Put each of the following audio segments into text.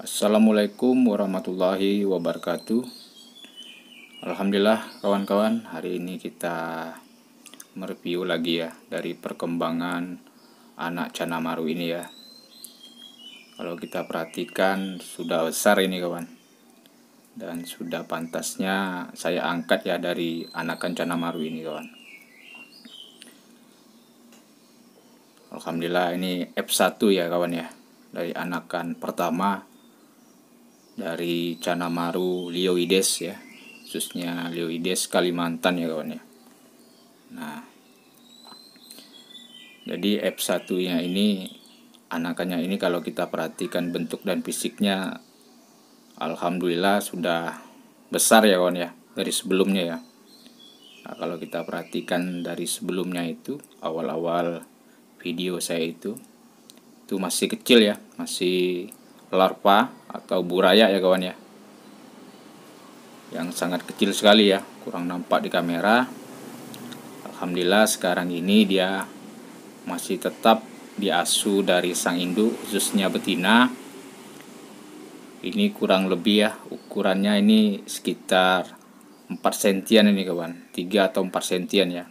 Assalamualaikum warahmatullahi wabarakatuh. Alhamdulillah kawan-kawan, hari ini kita mereview lagi ya dari perkembangan anak Canamaru ini ya. Kalau kita perhatikan sudah besar ini kawan, dan sudah pantasnya saya angkat ya dari anakan Canamaru ini kawan. Alhamdulillah ini F1 ya kawan ya, dari anakan pertama dari Canamaru Lioides ya, khususnya Lioides Kalimantan ya kawan ya. Nah, jadi F1 nya ini, anakannya ini kalau kita perhatikan bentuk dan fisiknya, alhamdulillah sudah besar ya kawan ya, dari sebelumnya ya. Nah, kalau kita perhatikan dari sebelumnya itu, awal-awal video saya itu masih kecil ya, masih larva atau buraya ya kawan ya, yang sangat kecil sekali ya, kurang nampak di kamera. Alhamdulillah sekarang ini dia masih tetap diasuh dari sang induk, khususnya betina. Ini kurang lebih ya, ukurannya ini sekitar 4 sentian ini kawan, 3 atau 4 sentian ya.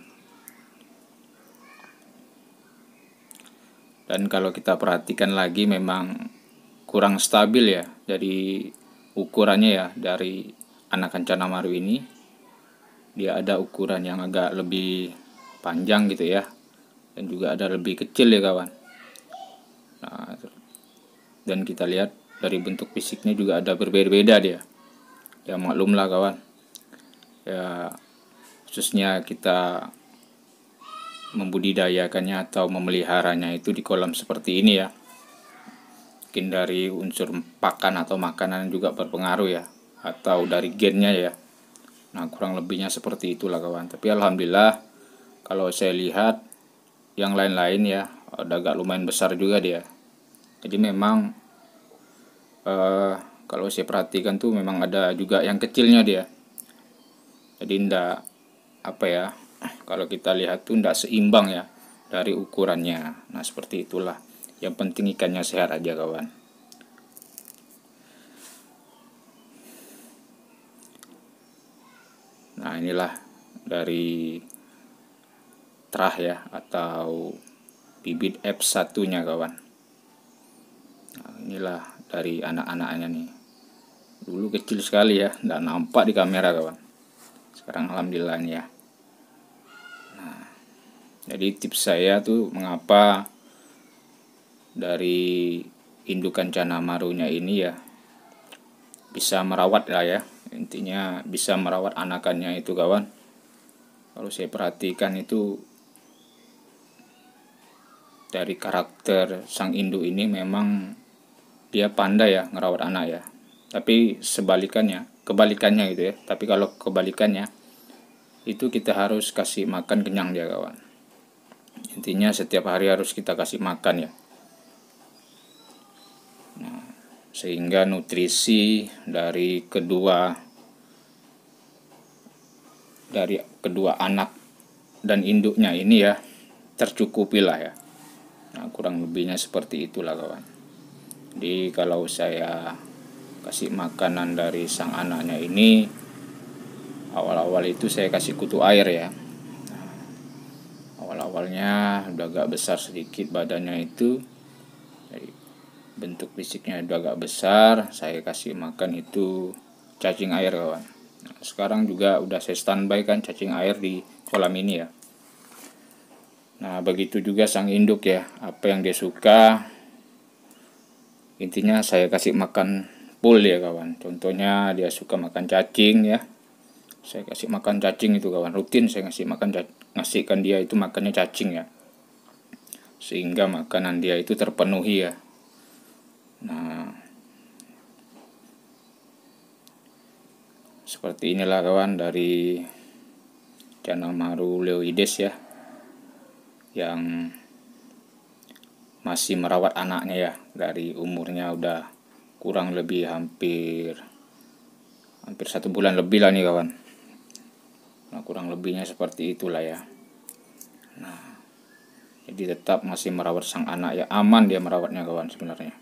Dan kalau kita perhatikan lagi memang kurang stabil ya dari ukurannya ya, dari anakan Canamaru ini. Dia ada ukuran yang agak lebih panjang gitu ya, dan juga ada lebih kecil ya kawan. Nah, dan kita lihat dari bentuk fisiknya juga ada berbeda-beda dia. Ya maklumlah kawan, ya khususnya kita membudidayakannya atau memeliharanya itu di kolam seperti ini ya, mungkin dari unsur pakan atau makanan juga berpengaruh ya, atau dari gennya ya. Nah kurang lebihnya seperti itulah kawan. Tapi alhamdulillah kalau saya lihat yang lain-lain ya, ada agak lumayan besar juga dia. Jadi memang kalau saya perhatikan tuh memang ada juga yang kecilnya dia. Jadi ndak apa ya, kalau kita lihat tuh ndak seimbang ya dari ukurannya. Nah seperti itulah. Yang penting ikannya sehat aja kawan. Nah inilah dari terah ya, atau bibit F1 nya kawan. Nah, inilah dari anak-anaknya nih. Dulu kecil sekali ya, nggak nampak di kamera kawan. Sekarang alhamdulillah ini ya. Nah, jadi tips saya tuh mengapa dari indukan Canamarunya ini ya bisa merawat lah ya. Intinya bisa merawat anakannya itu kawan. Kalau saya perhatikan itu dari karakter sang induk ini memang dia pandai ya ngerawat anak ya. Tapi kebalikannya gitu ya. Tapi kalau kebalikannya itu kita harus kasih makan kenyang dia kawan. Intinya setiap hari harus kita kasih makan ya. Nah, sehingga nutrisi dari kedua anak dan induknya ini ya tercukupi lah ya. Nah, kurang lebihnya seperti itulah kawan. Jadi kalau saya kasih makanan dari sang anaknya ini, awal-awal itu saya kasih kutu air ya. Nah, awal-awalnya udah agak besar sedikit badannya itu, jadi bentuk fisiknya udah agak besar, saya kasih makan itu cacing air kawan. Nah, sekarang juga udah saya standby kan cacing air di kolam ini ya. Nah begitu juga sang induk ya, apa yang dia suka intinya saya kasih makan full ya kawan. Contohnya dia suka makan cacing ya, saya kasih makan cacing itu kawan. Rutin saya ngasihkan dia itu makannya cacing ya, sehingga makanan dia itu terpenuhi ya. Nah seperti inilah kawan dari Canamaru Lioides ya, yang masih merawat anaknya ya, dari umurnya udah kurang lebih hampir 1 bulan lebih lah nih kawan. Nah kurang lebihnya seperti itulah ya. Nah jadi tetap masih merawat sang anak ya, aman dia merawatnya kawan sebenarnya.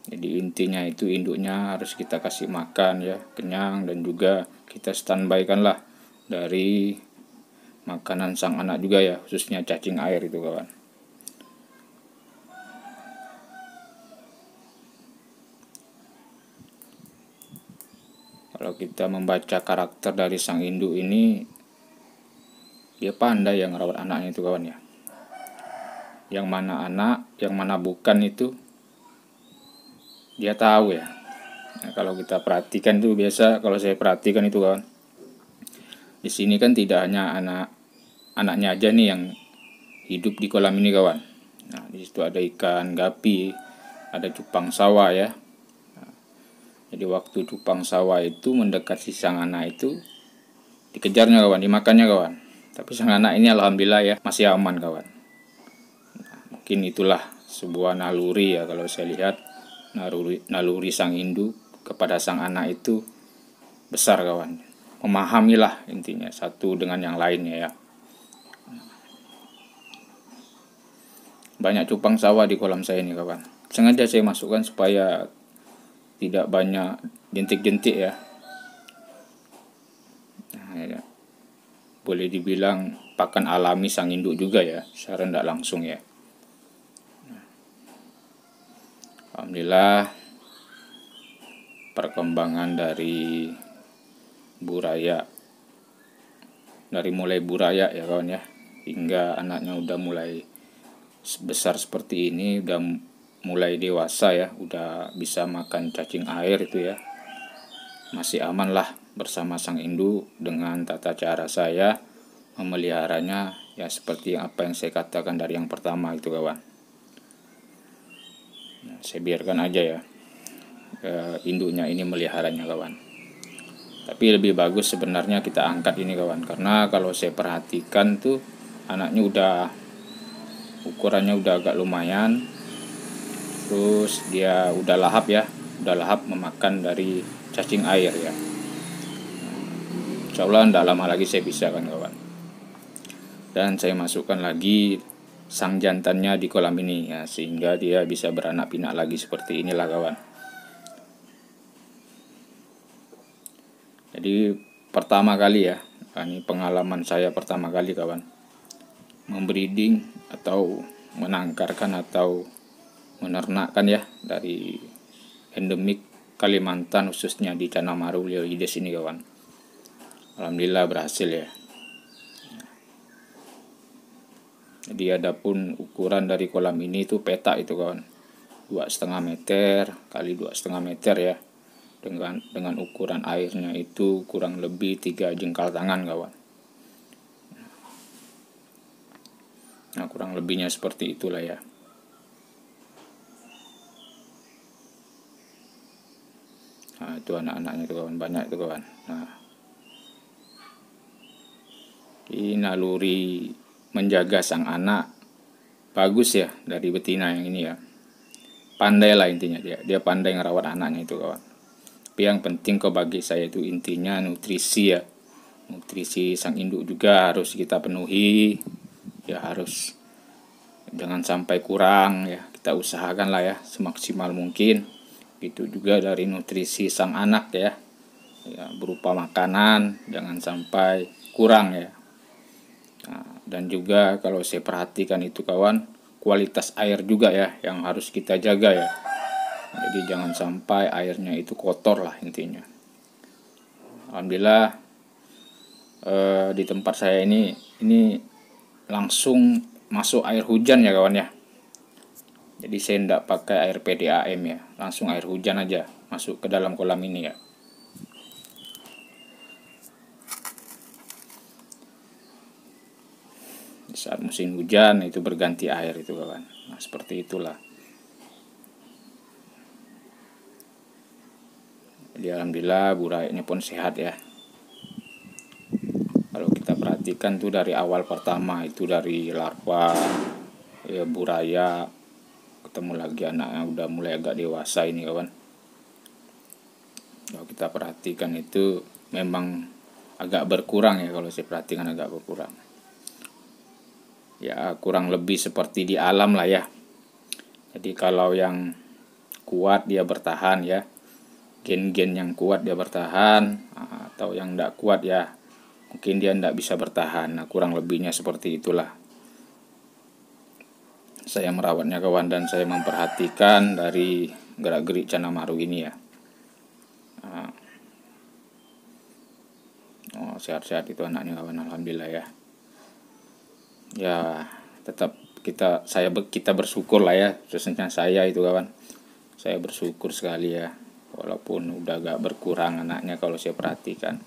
Jadi intinya itu induknya harus kita kasih makan ya, kenyang, dan juga kita standby kan lah dari makanan sang anak juga ya, khususnya cacing air itu kawan. Kalau kita membaca karakter dari sang induk ini, dia pandai yang merawat anaknya itu kawan ya. Yang mana anak, yang mana bukan itu dia tahu ya. Nah, kalau kita perhatikan tuh biasa, kalau saya perhatikan itu kawan, di sini kan tidak hanya anaknya aja nih yang hidup di kolam ini kawan. Nah, di situ ada ikan gapi, ada cupang sawah ya. Nah, jadi waktu cupang sawah itu mendekat si sang anak itu, dikejarnya kawan, dimakannya kawan. Tapi sang anak ini alhamdulillah ya masih aman kawan. Nah, mungkin itulah sebuah naluri ya, kalau saya lihat naluri sang induk kepada sang anak itu besar kawan. Memahamilah intinya satu dengan yang lainnya ya. Banyak cupang sawah di kolam saya ini kawan. Sengaja saya masukkan supaya tidak banyak jentik-jentik ya. Nah, ya. Boleh dibilang pakan alami sang induk juga ya, secara tidak langsung ya. Alhamdulillah perkembangan dari buraya, dari mulai buraya ya kawan ya, hingga anaknya udah mulai besar seperti ini, udah mulai dewasa ya, udah bisa makan cacing air itu ya, masih aman lah bersama sang induk dengan tata cara saya memeliharanya ya, seperti apa yang saya katakan dari yang pertama itu kawan. Nah, saya biarkan aja ya induknya ini meliharanya kawan. Tapi lebih bagus sebenarnya kita angkat ini kawan, karena kalau saya perhatikan tuh anaknya udah ukurannya udah agak lumayan, terus dia udah lahap ya, udah lahap memakan dari cacing air ya. Insya Allah tidak lama lagi saya bisa kan kawan. Dan saya masukkan lagi sang jantannya di kolam ini ya, sehingga dia bisa beranak pinak lagi seperti inilah kawan. Jadi pertama kali ya, ini pengalaman saya pertama kali kawan, membreeding atau menangkarkan atau menernakkan ya dari endemik Kalimantan, khususnya di Canamaru Lioides ini kawan. Alhamdulillah berhasil ya. Jadi adapun ukuran dari kolam ini itu petak itu kawan, 2,5 meter kali 2,5 meter ya, dengan ukuran airnya itu kurang lebih 3 jengkal tangan kawan. Nah, kurang lebihnya seperti itulah ya. Nah, itu anak-anaknya itu kawan, banyak itu kawan. Nah, ini naluri menjaga sang anak bagus ya dari betina yang ini ya. Pandai lah intinya, dia pandai ngerawat anaknya itu kawan. Tapi yang penting kok bagi saya itu intinya nutrisi ya. Nutrisi sang induk juga harus kita penuhi ya, harus jangan sampai kurang ya, kita usahakan lah ya semaksimal mungkin. Itu juga dari nutrisi sang anak ya, berupa makanan jangan sampai kurang ya. Nah, dan juga kalau saya perhatikan itu kawan, kualitas air juga ya yang harus kita jaga ya. Jadi jangan sampai airnya itu kotor lah intinya. Alhamdulillah di tempat saya ini langsung masuk air hujan ya kawan ya. Jadi saya tidak pakai air PDAM ya, langsung air hujan aja masuk ke dalam kolam ini ya. Di saat musim hujan itu berganti air itu kawan. Nah, seperti itulah. Jadi alhamdulillah burayanya pun sehat ya. Kalau kita perhatikan tuh dari awal pertama itu dari larva ya, buraya, ketemu lagi anaknya udah mulai agak dewasa ini kawan. Kalau kita perhatikan itu memang agak berkurang ya, kalau saya perhatikan agak berkurang. Ya kurang lebih seperti di alam lah ya. Jadi kalau yang kuat dia bertahan ya, gen-gen yang kuat dia bertahan, atau yang tidak kuat ya mungkin dia tidak bisa bertahan. Nah, kurang lebihnya seperti itulah saya merawatnya kawan, dan saya memperhatikan dari gerak-gerik Cana Maru ini ya. Sehat-sehat itu anaknya kawan, alhamdulillah ya. Ya tetap kita bersyukur lah ya, khususnya saya itu kawan. Saya bersyukur sekali ya, walaupun udah gak berkurang anaknya kalau saya perhatikan.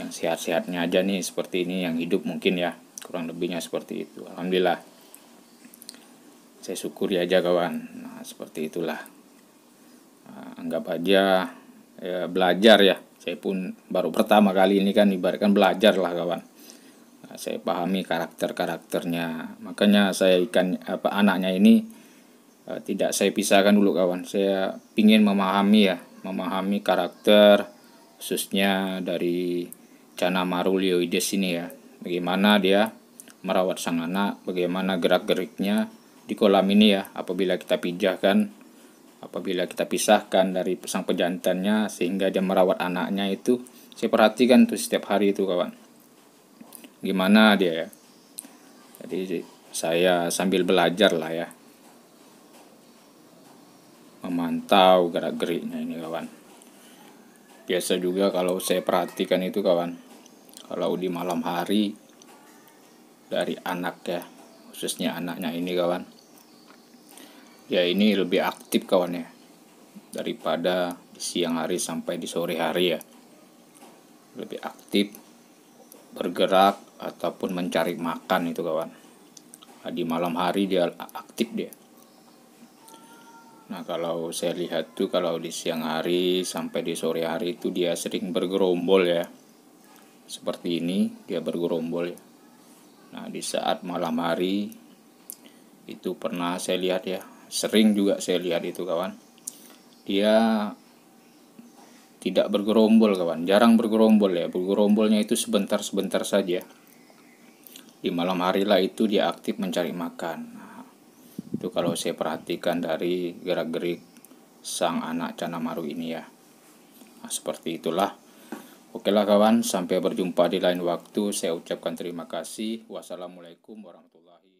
Yang sehat-sehatnya aja nih seperti ini, yang hidup mungkin ya, kurang lebihnya seperti itu. Alhamdulillah. Saya syukuri aja kawan. Nah, seperti itulah. Anggap aja ya, belajar ya. Saya pun baru pertama kali ini kan ibaratkan belajar lah kawan. Nah, saya pahami karakternya. Makanya saya anaknya ini tidak saya pisahkan dulu kawan. Saya ingin memahami karakter khususnya dari Cana Maru Lioides ini ya. Bagaimana dia merawat sang anak, bagaimana gerak-geriknya di kolam ini ya, apabila kita pisahkan dari sang pejantannya sehingga dia merawat anaknya itu, saya perhatikan tuh setiap hari itu kawan. Gimana dia ya. Jadi saya sambil belajar lah ya, memantau gerak-geriknya ini kawan. Biasa juga kalau saya perhatikan itu kawan, kalau di malam hari dari anak ya, khususnya anaknya ini kawan, ya ini lebih aktif kawan ya, daripada di siang hari sampai di sore hari ya. Lebih aktif, bergerak ataupun mencari makan itu kawan. Nah, di malam hari dia aktif dia. Nah, kalau saya lihat tuh kalau di siang hari sampai di sore hari itu dia sering bergerombol ya. Seperti ini dia bergerombol ya. Nah, di saat malam hari itu pernah saya lihat ya, sering juga saya lihat itu kawan. Dia tidak bergerombol kawan, jarang bergerombol ya. Bergerombolnya itu sebentar-sebentar saja. Di malam hari lah itu dia aktif mencari makan. Nah, itu kalau saya perhatikan dari gerak-gerik sang anak Cana Maru ini ya. Nah, seperti itulah. Oke lah kawan, sampai berjumpa di lain waktu. Saya ucapkan terima kasih. Wassalamualaikum warahmatullahi wabarakatuh.